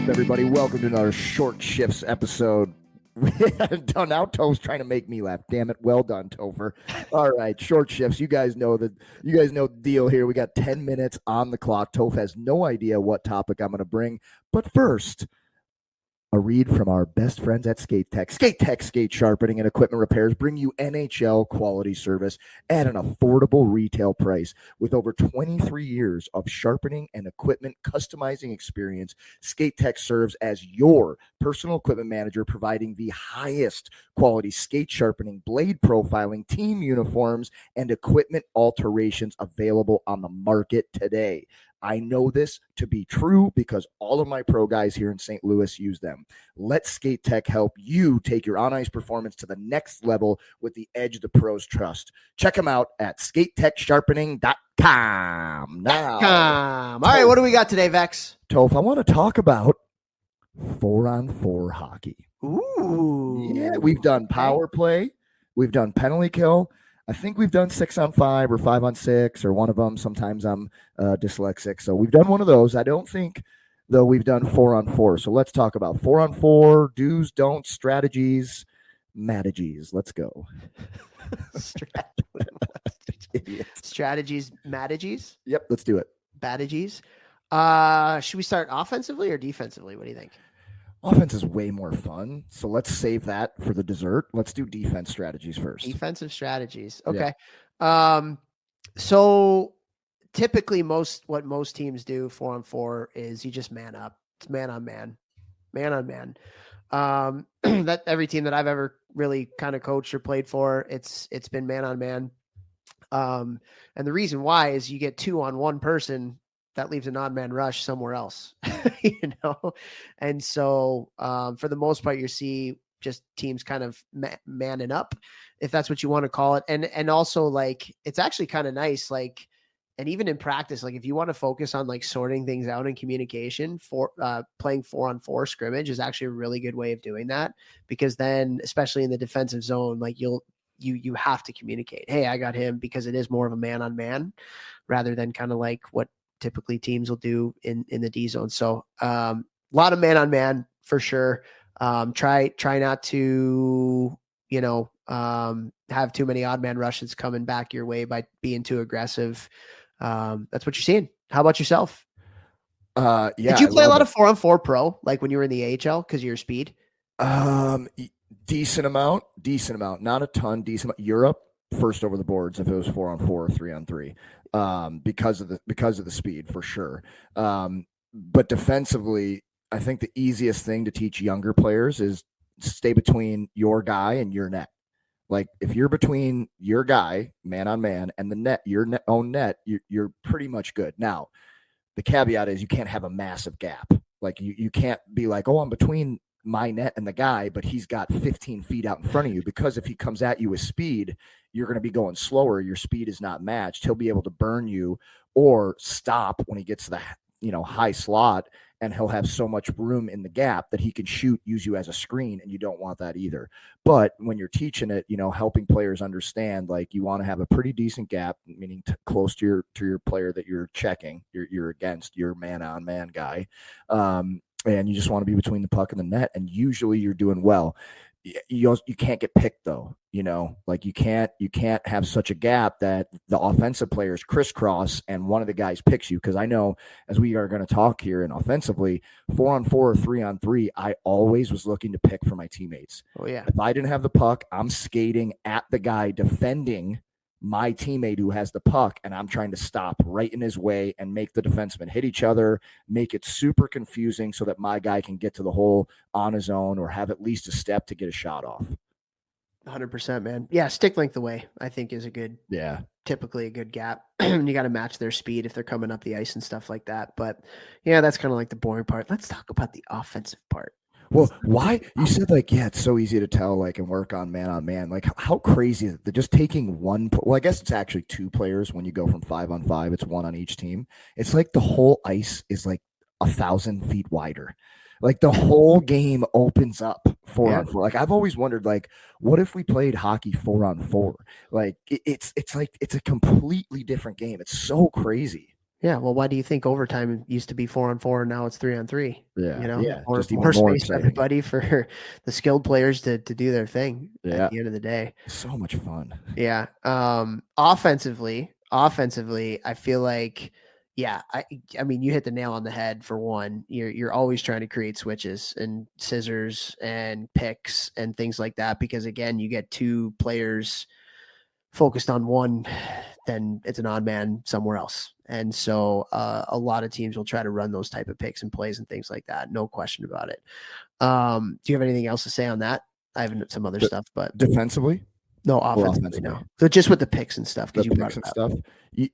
up, everybody? Welcome to another Short Shifts episode. Now Toph's trying to make me laugh. Damn it. Well done, Topher. All right, Short Shifts. You guys know the deal here. We got 10 minutes on the clock. Toph has no idea what topic I'm going to bring. But first, a read from our best friends at Skate Tech. Skate Tech skate sharpening and equipment repairs bring you NHL quality service at an affordable retail price. With over 23 years of sharpening and equipment customizing experience, Skate Tech serves as your personal equipment manager, providing the highest quality skate sharpening, blade profiling, team uniforms, and equipment alterations available on the market today. I know this to be true because all of my pro guys here in St. Louis use them. Let Skate Tech help you take your on-ice performance to the next level with the edge the pros trust. Check them out at skatetechsharpening.com. Now, all right, what do we got today, Vex? Toph, I want to talk about 4-on-4 hockey. Ooh. Yeah, we've done power play. We've done penalty kill. I think we've done 6-on-5 or 5-on-6 or one of them. Sometimes I'm dyslexic. So we've done one of those. I don't think, though, we've done 4-on-4. So let's talk about 4-on-4, do's, don'ts, strategies, matagies. Let's go. Strategies, matagies? Yep, let's do it. Batagies. Should we start offensively or defensively? What do you think? Offense is way more fun, so let's save that for the dessert. Let's do defense strategies first. Defensive strategies. Okay. Yeah. So typically what most teams do 4-on-4 is you just man up. It's man on man. That every team that I've ever really kind of coached or played for, it's been man on man. And the reason why is you get 2 on one person. That leaves an odd man rush somewhere else, And so for the most part, you see just teams kind of manning up, if that's what you want to call it. And also, like, it's actually kind of nice. Like, and even in practice, like if you want to focus on like sorting things out in communication, for playing 4-on-4 scrimmage is actually a really good way of doing that, because then, especially in the defensive zone, like you have to communicate, hey, I got him, because it is more of a man on man rather than kind of like what typically teams will do in the D zone. So a lot of man on man for sure. Try not to, have too many odd man rushes coming back your way by being too aggressive. That's what you're seeing. How about yourself? Yeah. Did you play a lot of 4-on-4 pro, like when you were in the AHL, because of your speed? Decent amount, not a ton, decent amount. Europe, first over the boards if it was 4-on-4 or 3-on-3, because of the speed for sure. But defensively, I think the easiest thing to teach younger players is stay between your guy and your net. Like if you're between your guy, man on man, and the net, your own net, you're pretty much good. Now, the caveat is you can't have a massive gap. Like you can't be like, oh, I'm between my net and the guy, but he's got 15 feet out in front of you, because if he comes at you with speed, you're going to be going slower. Your speed is not matched. He'll be able to burn you or stop when he gets to the high slot, and he'll have so much room in the gap that he can use you as a screen, and you don't want that either. But when you're teaching it, helping players understand, like, you want to have a pretty decent gap, meaning close to your player that you're checking, you're against, your man-on-man guy. And you just want to be between the puck and the net, and usually you're doing well. You can't get picked, though. Like you can't have such a gap that the offensive players crisscross and one of the guys picks you. Because I know, as we are going to talk here, and offensively, 4-on-4 or 3-on-3, I always was looking to pick for my teammates. Oh yeah. If I didn't have the puck, I'm skating at the guy defending my teammate who has the puck, and I'm trying to stop right in his way and make the defensemen hit each other, make it super confusing so that my guy can get to the hole on his own or have at least a step to get a shot off. 100%, man. Yeah, stick length away, I think, is typically a good gap. You got to match their speed if they're coming up the ice and stuff like that. But yeah, that's kind of like the boring part. Let's talk about the offensive part. Well, why you said it's so easy to tell, and work on man. Like, how crazy is it? They're just taking one. Well, I guess it's actually 2 players when you go from 5-on-5. It's 1 on each team. It's like the whole ice is like 1,000 feet wider. Like the whole game opens up 4-on-4. Like I've always wondered, like, what if we played hockey 4-on-4? Like it's a completely different game. It's so crazy. Yeah. Well, why do you think overtime used to be 4-on-4 and now it's 3-on-3? Yeah, You know, yeah, more, just even more more space for exciting. everybody for the skilled players to do their thing at Yeah, the end of the day. so much fun. Yeah. Offensively, I feel like, yeah, I mean, you hit the nail on the head for one. You're always trying to create switches and scissors and picks and things like that because again, you get two players focused on one, then it's an odd man somewhere else. And so a lot of teams will try to run those type of picks and plays and things like that. No question about it. Do you have anything else to say on that? I have some other De- stuff, but Defensively no, or offensively, offensively? no. So just with the picks and stuff, The because you brought picks it and up. stuff.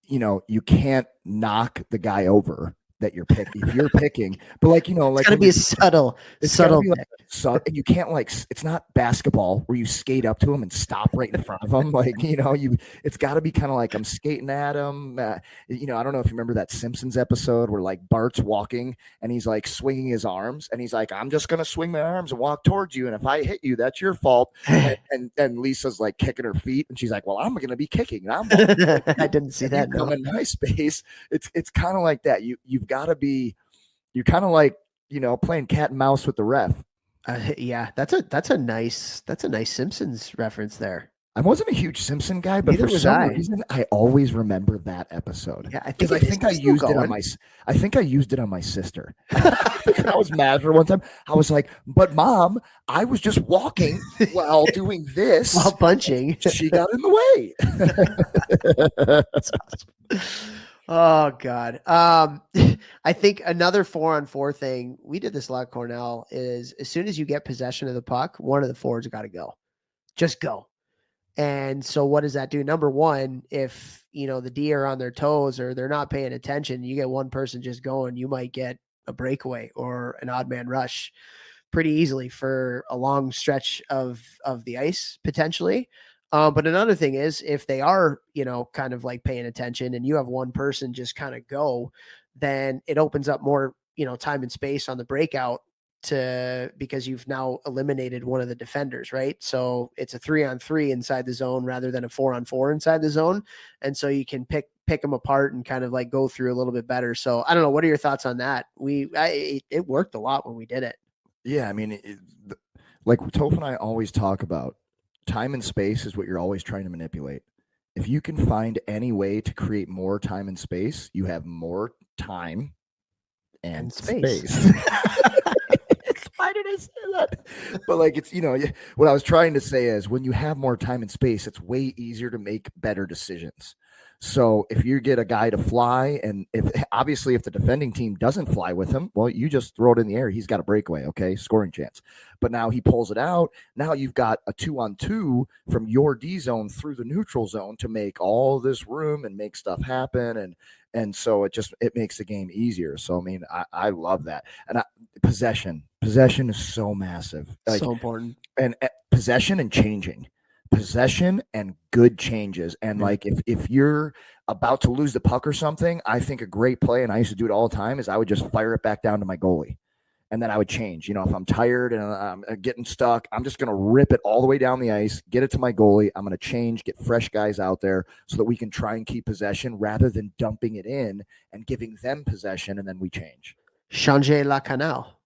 You know, you can't knock the guy over that you're picking if you're picking, but like, you know, It's like got to when be you're a subtle it's got to be like pick. and you can't like it's not basketball where you skate up to him and stop right in front of him. Like, you know, it's got to be kind of like I'm skating at him. You know, I don't know if you remember that Simpsons episode where like Bart's walking and he's like swinging his arms and he's like, I'm just gonna swing my arms and walk towards you, and if I hit you, that's your fault. And Lisa's like kicking her feet and she's like, well, I'm gonna be kicking. And I'm I didn't see that. come No. in my space. It's kind of like that. You've got to be. You're kind of like, you know, playing cat and mouse with the ref. Yeah, that's a nice Simpsons reference there. I wasn't a huge Simpson guy, but Neither for was some I. reason, I always remember that episode. Yeah, I Because think I think I still used it on going. my. I think I used it on my sister. I was mad at her one time. I was like, "But mom, I was just walking while doing this. While punching. She got in the way." That's awesome. Oh God. I think another 4-on-4 thing, we did this a lot at Cornell, is as soon as you get possession of the puck, one of the forwards got to go. Just go. And so what does that do? Number one, if you know the D are on their toes or they're not paying attention, you get one person just going, you might get a breakaway or an odd man rush pretty easily for a long stretch of the ice potentially. But another thing is if they are, you know, kind of like paying attention and you have one person just kind of go, then it opens up more, you know, time and space on the breakout to because you've now eliminated one of the defenders, right? So it's a 3-on-3 inside the zone rather than a 4-on-4 inside the zone. And so you can pick them apart and kind of like go through a little bit better. So I don't know. What are your thoughts on that? It worked a lot when we did it. Yeah, I mean, like Toph and I always talk about, time and space is what you're always trying to manipulate. If you can find any way to create more time and space, you have more time and space. Why did I say that? But like, it's, you know, what I was trying to say is when you have more time and space, it's way easier to make better decisions. So if you get a guy to fly, and if obviously if the defending team doesn't fly with him, well, you just throw it in the air. He's got a breakaway, okay, scoring chance. But now he pulls it out. Now you've got a 2-on-2 from your D zone through the neutral zone to make all this room and make stuff happen. And so it makes the game easier. So I mean, I love that. And possession is so massive, like, so important. And possession and changing. Possession and good changes. And like if you're about to lose the puck or something, I think a great play, and I used to do it all the time, is I would just fire it back down to my goalie. And then I would change. You know, if I'm tired and I'm getting stuck, I'm just going to rip it all the way down the ice, get it to my goalie. I'm going to change, get fresh guys out there so that we can try and keep possession rather than dumping it in and giving them possession, and then we change. Changer la canal.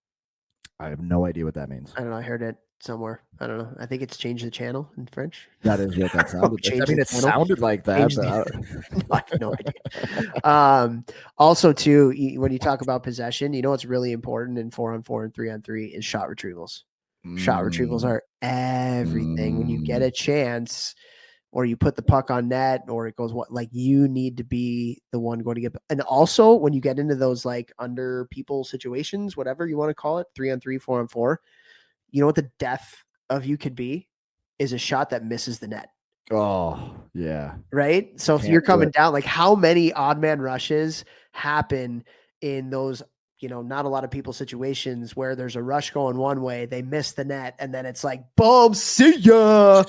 I have no idea what that means. I don't know. I heard it somewhere. I don't know. I think it's change the channel in French. That is what that sounded like. I mean, it sounded like that. I have no idea. Also, too, when you talk about possession, you know what's really important in 4-on-4 and 3-on-3 is shot retrievals. Shot retrievals are everything. When you get a chance, or you put the puck on net, or it goes you need to be the one going to get. And also, when you get into those like under people situations, whatever you want to call it, 3-on-3, 4-on-4. You know what the death of you could be is a shot that misses the net. Oh, yeah. Right? So if you're coming down, like how many odd man rushes happen in those, you know, not a lot of people situations where there's a rush going one way, they miss the net, and then it's like, boom, see ya.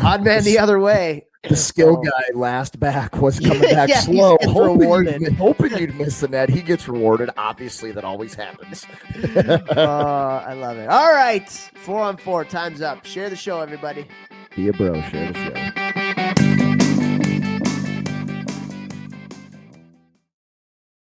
Odd man the other way. The skill guy last back was coming back slow, hoping you'd miss the net. He gets rewarded. Obviously, that always happens. I love it. All right, 4-on-4, time's up. Share the show, everybody. Be a bro. Share the show.